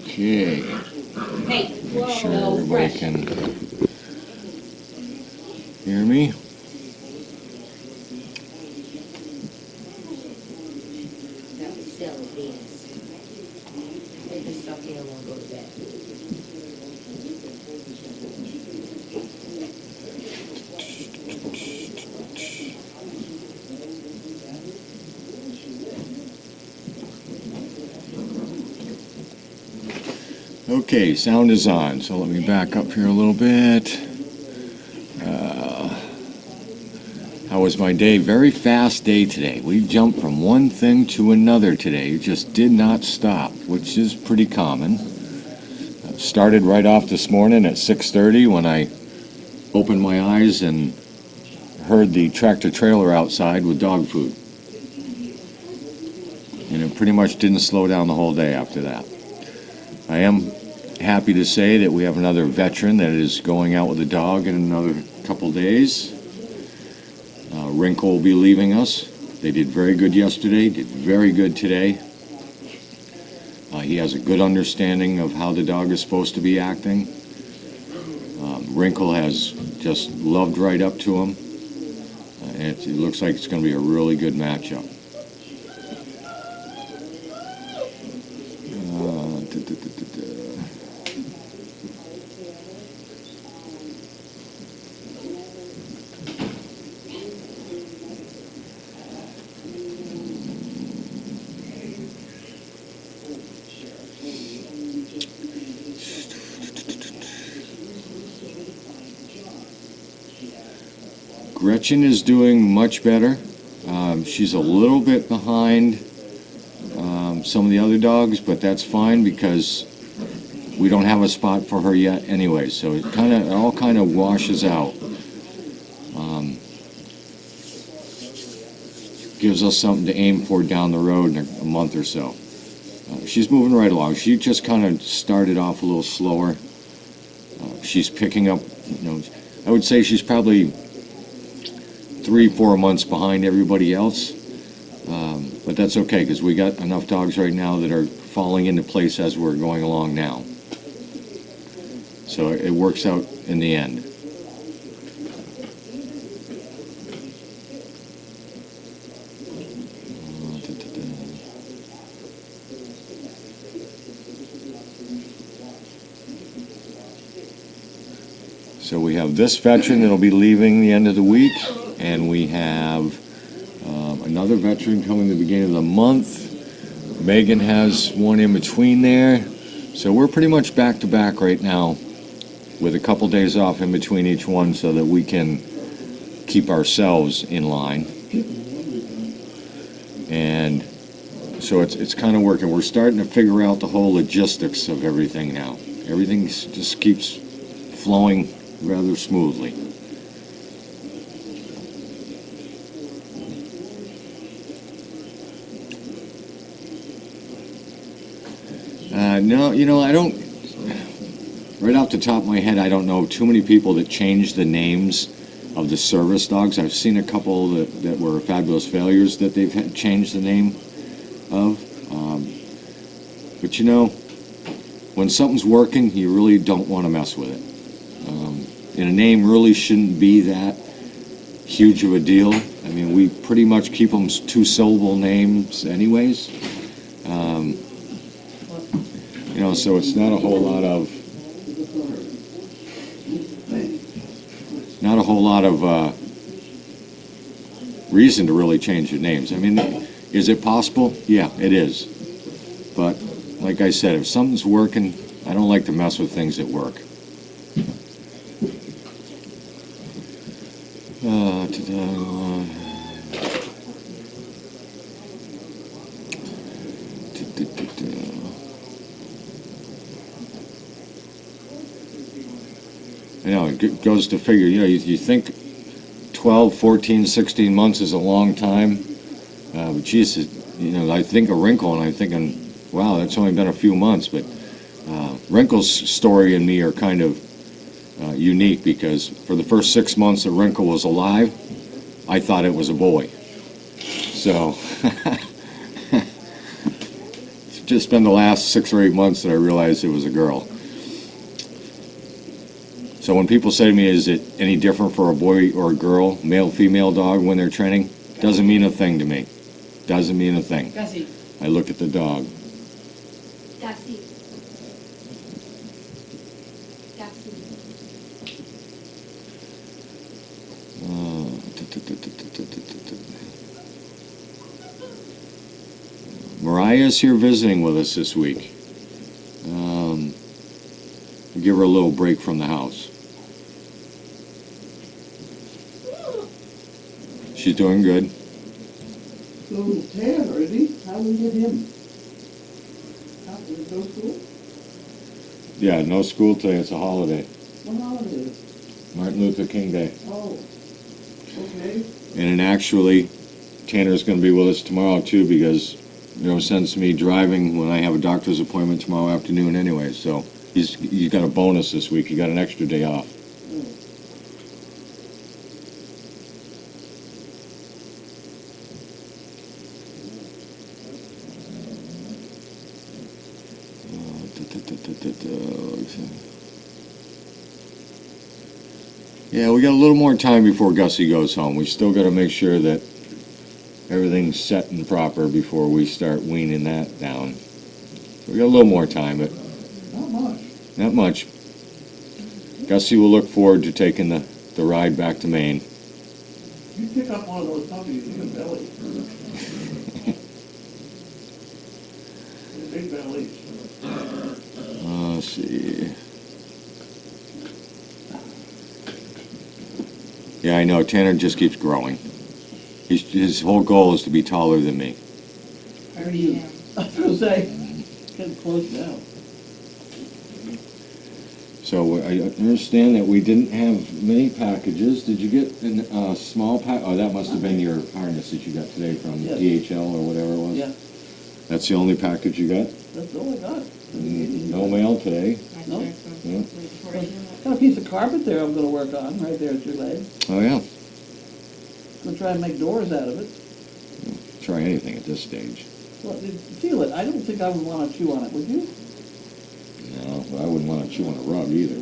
Okay. Make sure everybody can hear me. Okay, sound is on, so let me back up here a little bit. How was my day? Very fast day today. We jumped from one thing to another today. It just did not stop, which is pretty common. Started right off this morning at 6:30 when I opened my eyes and heard the tractor trailer outside with dog food. And it pretty much didn't slow down the whole day after that. I am happy to say that we have another veteran that is going out with a dog in another couple days. Wrinkle will be leaving us. They did very good yesterday, did very good today. He has a good understanding of how the dog is supposed to be acting. Wrinkle has just loved right up to him. And it looks like it's going to be a really good matchup. Gretchen is doing much better. She's a little bit behind some of the other dogs, but that's fine because we don't have a spot for her yet anyway, so it all kind of washes out. Gives us something to aim for down the road in a month or so. She's moving right along. She just kind of started off a little slower. She's picking up, I would say she's probably 3-4 months behind everybody else, but that's okay because we got enough dogs right now that are falling into place as we're going along now, so it works out in the end. So we have this veteran that'll be leaving the end of the week, and we have another veteran coming the beginning of the month. Megan has one in between there. So we're pretty much back to back right now with a couple days off in between each one so that we can keep ourselves in line. And so it's kind of working. We're starting to figure out the whole logistics of everything now. Everything just keeps flowing rather smoothly. No, I don't, right off the top of my head, I don't know too many people that change the names of the service dogs. I've seen a couple that were fabulous failures that they've changed the name of. But when something's working, you really don't want to mess with it. And a name really shouldn't be that huge of a deal. I mean, we pretty much keep them two-syllable names anyways. So it's not a whole lot of reason to really change the names. I mean, is it possible? Yeah, it is. But like I said, if something's working, I don't like to mess with things that work. It goes to figure, you think 12, 14, 16 months is a long time. But Jesus, I think of Wrinkle and I'm thinking, wow, that's only been a few months. But Wrinkle's story and me are kind of unique because for the first 6 months that Wrinkle was alive, I thought it was a boy. So just been the last 6 or 8 months that I realized it was a girl. So when people say to me, is it any different for a boy or a girl, male, female dog when they're training? Doesn't mean a thing to me. Doesn't mean a thing. Gussie. I look at the dog. Gussie. Gussie. Mariah's here visiting with us this week. Give her a little break from the house. She's doing good. So Tanner, is he? How do we get him? There's no school? Yeah, no school today. It's a holiday. What holiday is it? Martin Luther King Day. Oh, okay. And actually, Tanner's going to be with us tomorrow too because, since me driving when I have a doctor's appointment tomorrow afternoon anyway. So he's got a bonus this week. He got an extra day off. Yeah, we got a little more time before Gussie goes home. We still got to make sure that everything's set and proper before we start weaning that down. So we got a little more time, but Not much. not much. Gussie will look forward to taking the ride back to Maine. You pick up one of those puppies in the belly. Big bellies. Let's see. Yeah, I know. Tanner just keeps growing. His whole goal is to be taller than me. How are you? I was going to say, getting close now. So I understand that we didn't have many packages. Did you get a small pack? Oh, that must have been your harness that you got today from Yes. DHL or whatever it was. Yeah, That's the only package you got? that's all I got. No mail today. No. Yeah. Got a piece of carpet there I'm going to work on, right there at your leg. Oh, yeah. Going to try and make doors out of it. Try anything at this stage. Well, feel it. I don't think I would want to chew on it, would you? No, I wouldn't want to chew on a rug either.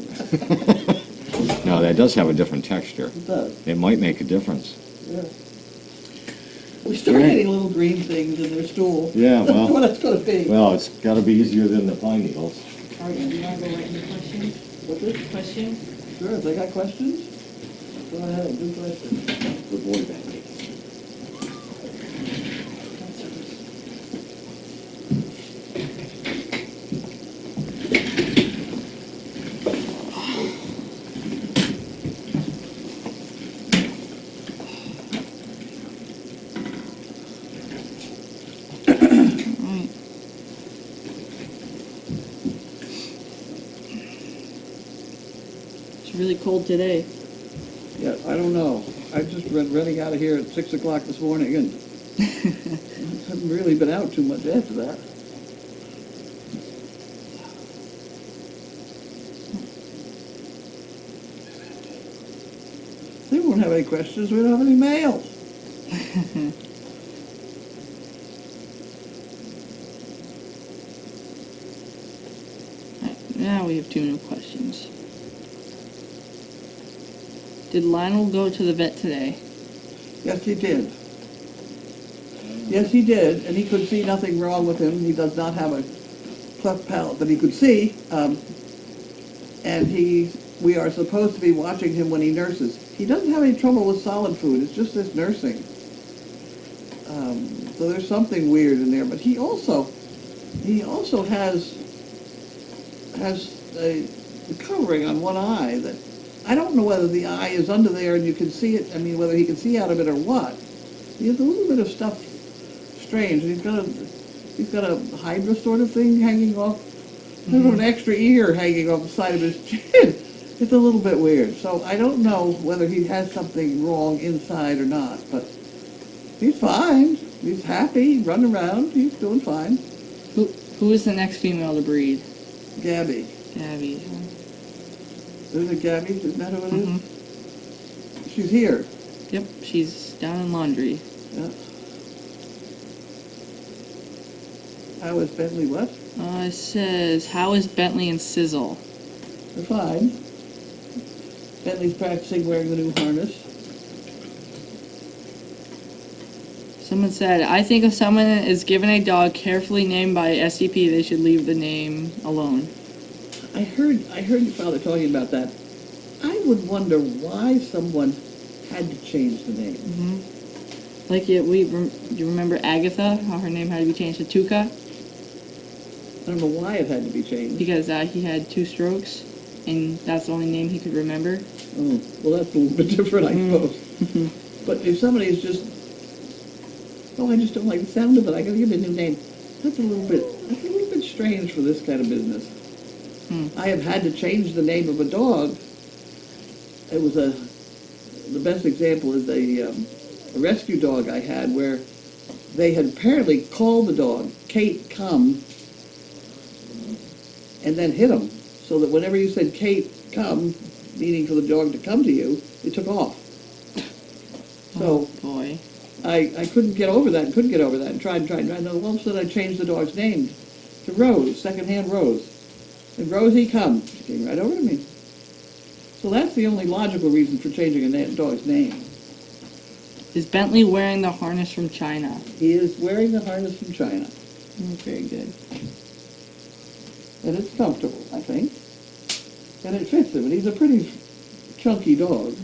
No, that does have a different texture. It does, It might make a difference. yeah. We start Right. getting little green things in their stool. Yeah, That's well- what it's going to be. Well, it's got to be easier than the pine needles. All right, do you want to go right into questions? What's this? Questions? Sure, if they got questions, go ahead, do questions. Good boy, Bentley. It's really cold today. Yeah, I don't know. I just been running out of here at 6 o'clock this morning and haven't really been out too much after that. They won't have any questions. We don't have any mail. Now we have 2 new questions. Did Lionel go to the vet today? Yes, he did. Yes, he did, and he could see nothing wrong with him. He does not have a cleft palate that he could see. And we are supposed to be watching him when he nurses. He doesn't have any trouble with solid food. It's just this nursing. So there's something weird in there. But he also has a covering on one eye that I don't know whether the eye is under there and you can see it. I mean, whether he can see out of it or what. He has a little bit of stuff strange. And he's got a hydra sort of thing hanging off. There's an extra ear hanging off the side of his chin. It's a little bit weird. So I don't know whether he has something wrong inside or not. But he's fine. He's happy, running around. He's doing fine. Who is the next female to breed? Gabby. Gabby. There's a Gabby. Isn't that who it is? Mhm. She's here. Yep, she's down in laundry. Yeah. How is Bentley what? It says, how is Bentley and Sizzle? They're fine. Bentley's practicing wearing the new harness. Someone said, I think if someone is given a dog carefully named by SCP, they should leave the name alone. I heard your father talking about that. I would wonder why someone had to change the name. Mm-hmm. Like, you remember Agatha, how her name had to be changed to Tuca? I don't know why it had to be changed. Because he had 2 strokes, and that's the only name he could remember. Oh, well, that's a little bit different, I suppose. But if somebody is just, oh, I just don't like the sound of it, I gotta give it a new name. That's a little bit strange for this kind of business. I have had to change the name of a dog. It was the best example is a rescue dog I had where they had apparently called the dog, Kate, come, and then hit him. So that whenever you said, Kate, come, meaning for the dog to come to you, it took off. So, oh, boy. I couldn't get over that and tried. And then all of a sudden I changed the dog's name to Rose, secondhand Rose. And Rosie, come. She came right over to me. So that's the only logical reason for changing a dog's name. Is Bentley wearing the harness from China? He is wearing the harness from China. Very good. And it's comfortable, I think. And it fits him. And he's a pretty chunky dog.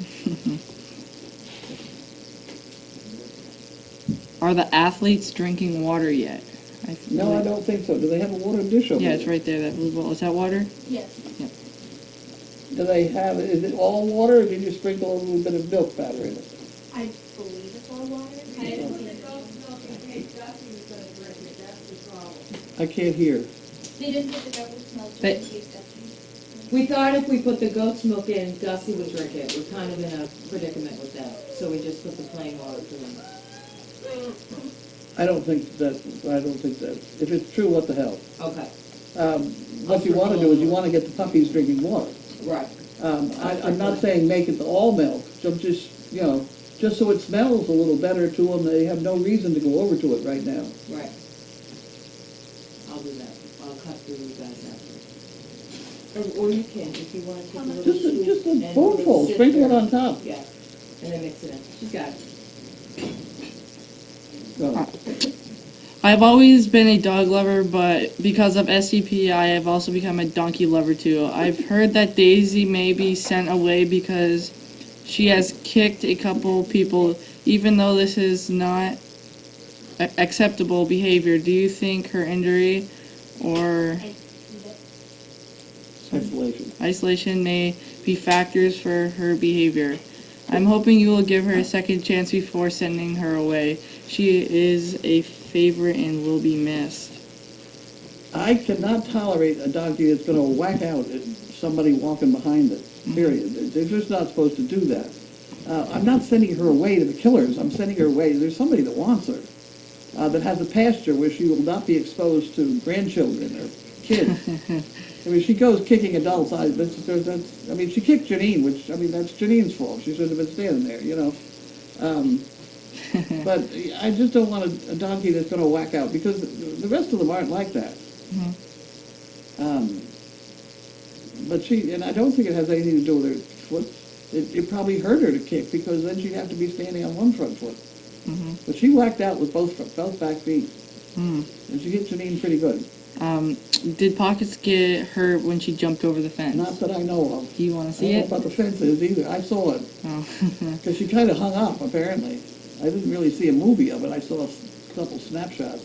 Are the athletes drinking water yet? No, I don't think so. Do they have a water dish over there? Yeah, it's right there, that blue bowl. Is that water? Yes. Do they have, is it all water, or did you sprinkle a little bit of milk powder in it? I believe it's all water. I didn't see it. I can't hear. They didn't put the goat's milk But- in case that's. We thought if we put the goat's milk in, Gussie would drink it. We're kind of in a predicament with that, so we just put the plain water to him. I don't think that, if it's true, what the hell? Okay, What you want to do is you want to get the puppies drinking water. right. I'm not saying make it all milk, so just so it smells a little better to them. They have no reason to go over to it right now. Right. I'll do that. I'll cut through you guys after. Or you can, if you want to take a little Just scoop a and let spoonful, sit sprinkle it there. on top. Yeah, and then mix it in. She's got it. No. I've always been a dog lover, but because of SCP, I have also become a donkey lover too. I've heard that Daisy may be sent away because she has kicked a couple people, even though this is not acceptable behavior. Do you think her injury or isolation may be factors for her behavior? I'm hoping you will give her a second chance before sending her away. She is a favorite and will be missed. I cannot tolerate a donkey that's going to whack out at somebody walking behind it, period. They're just not supposed to do that. I'm not sending her away to the killers. I'm sending her away. There's somebody that wants her, that has a pasture where she will not be exposed to grandchildren or kids. I mean, she goes kicking adults. I mean, she kicked Janine, that's Janine's fault. She shouldn't have been standing there, But I just don't want a donkey that's going to whack out, because the rest of them aren't like that. But and I don't think it has anything to do with her foot. It probably hurt her to kick, because then she'd have to be standing on one front foot. But she whacked out with both back feet. And she hit Janine pretty good. Did Pockets get hurt when she jumped over the fence? Not that I know of. Do you want to I see don't it? know about the fences either. I saw it. Oh. Because she kind of hung up, apparently. I didn't really see a movie of it. I saw a couple snapshots.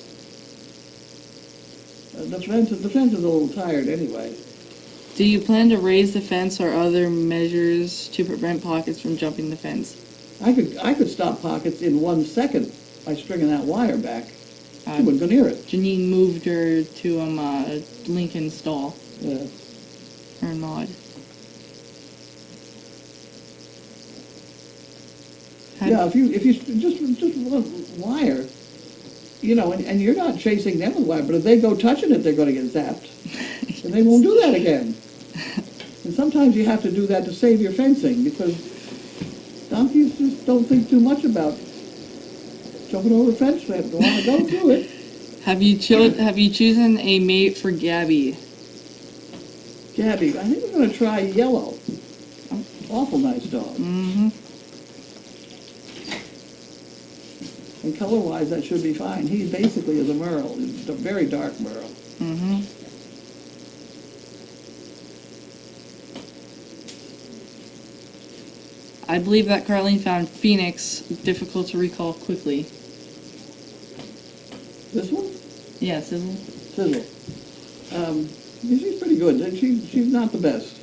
The fence is a little tired anyway. Do you plan to raise the fence or other measures to prevent Pockets from jumping the fence? I could stop Pockets in 1 second by stringing that wire back. She wouldn't go near it. Janine moved her to Lincoln's stall. Yeah. Her and Maud. Yeah, if you just one wire, and you're not chasing them with wire, but if they go touching it, they're going to get zapped, and they won't do that again. And sometimes you have to do that to save your fencing, because donkeys just don't think too much about jumping over a fence. They want to go through it. Have you chosen a mate for Gabby? Gabby, I think we're gonna try Yellow. Awful nice dog. Mm-hmm. And color-wise, that should be fine. He basically is a Merle, he's a very dark Merle. Mm-hmm. I believe that Carlene found Phoenix difficult to recall quickly. This one? Yes, isn't it? Sizzle. She's pretty good. She's not the best.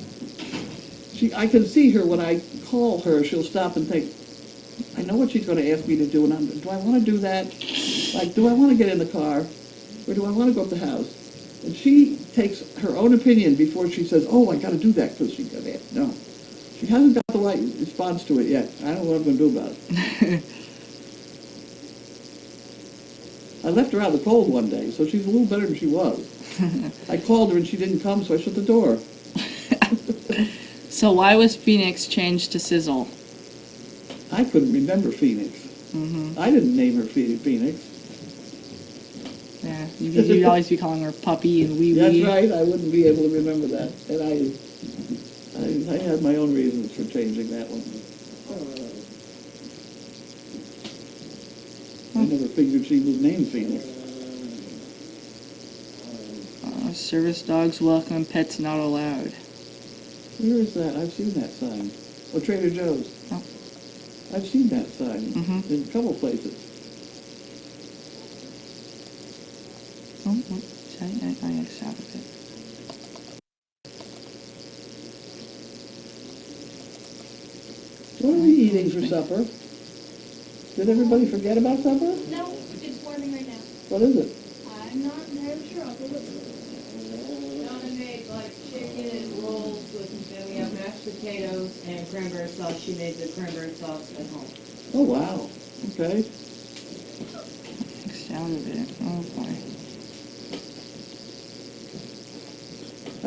I can see her when I call her, she'll stop and think, I know what she's going to ask me to do, and do I want to do that? Like, do I want to get in the car, or do I want to go up the house? And she takes her own opinion before she says, oh, I got to do that because she's going to ask. No. She hasn't got the right response to it yet. I don't know what I'm going to do about it. I left her out in the cold one day, so she's a little better than she was. I called her and she didn't come, so I shut the door. So why was Phoenix changed to Sizzle? I couldn't remember Phoenix. Mm-hmm. I didn't name her Phoenix. Yeah, you'd always be calling her Puppy and Wee That's Wee. right, I wouldn't be able to remember that. And I had my own reasons for changing that one. I never figured she was named Phoenix. Service dogs welcome, pets not allowed. Where is that? I've seen that sign. Oh, Trader Joe's. Oh. I've seen that sign Mhm. in a couple places. Oh, I gotta stop a bit. What are we eating for supper? Did everybody forget about supper? No, it's forming right now. What is it? I'm not entirely sure. I'll go look. Donna made like chicken and rolls with, and we have mashed potatoes and cranberry sauce. She made the cranberry sauce at home. Oh, wow. Okay. Mixed out of it. Oh boy.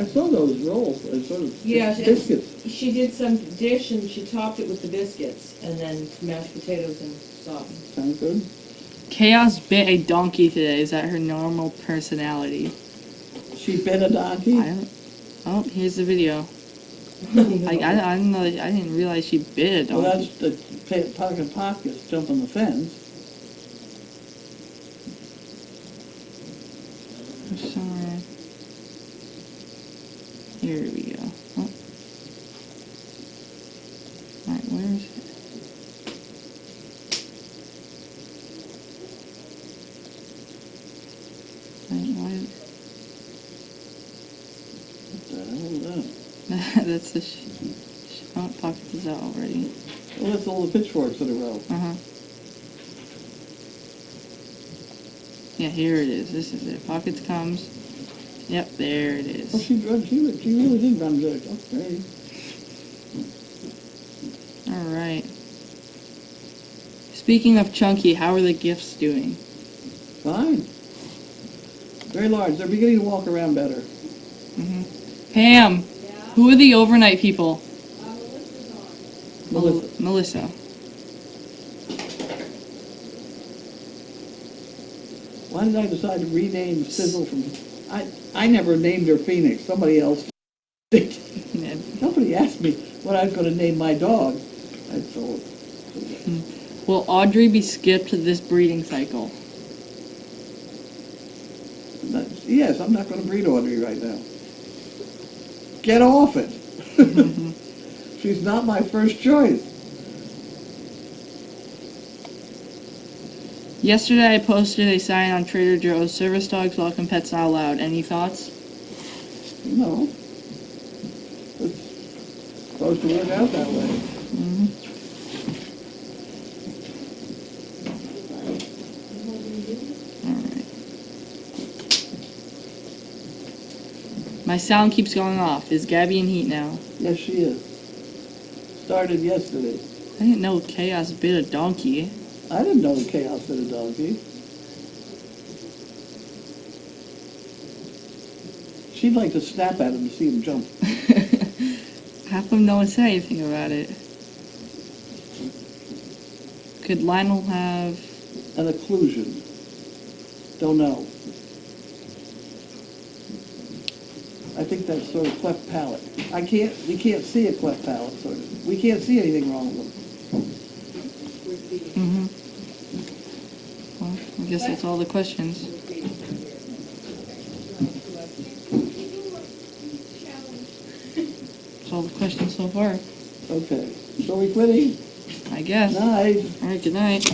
I saw those rolls, sort of Yeah, biscuits. She did some dish and she topped it with the biscuits and then mashed potatoes and sauce. Sounds good. Chaos bit a donkey today. Is that her normal personality? She bit a donkey? I don't. Oh, here's the video. I didn't know. I didn't realize she bit a Well, donkey. that's the pocket pockets jumping the fence. Somewhere. Here we go. Oh. Alright, where is it? Why? What the hell is that? That's the. Oh, pockets is out already. Well, that's all the pitchforks in a row. Uh-huh. Yeah, here it is. This is it. Pockets comes. Yep, there it Oh, is. she really did run good. Okay. Alright. Speaking of Chunky, how are the gifts doing? Fine. Very large. They're beginning to walk around better. Pam, who are the overnight people? Melissa. Melissa. Why did I decide to rename Sizzle from... I never named her Phoenix. Somebody else did. Yeah. Nobody asked me what I was going to name my dog. I thought... Will Audrey be skipped this breeding cycle? Yes, I'm not going to breed Audrey right now. Get off it. She's not my first choice. Yesterday I posted a sign on Trader Joe's, service dogs welcome, pets not allowed. Any thoughts? No. It's supposed to work out that way. Alright. My sound keeps going off. Is Gabby in heat now? Yes, she is. Started yesterday. I didn't know Chaos bit a donkey. I didn't know the chaos bit a donkey. She'd like to snap at him to see him jump. How come no one said anything about it? Could Lionel have... An occlusion. Don't know. I think that's sort of cleft palate. We can't see a cleft palate, sort of. We can't see anything wrong with them. Mm-hmm. Well, I guess that's all the questions. That's all the questions so far, Okay. So we quitting? I guess. Night. All right, good night.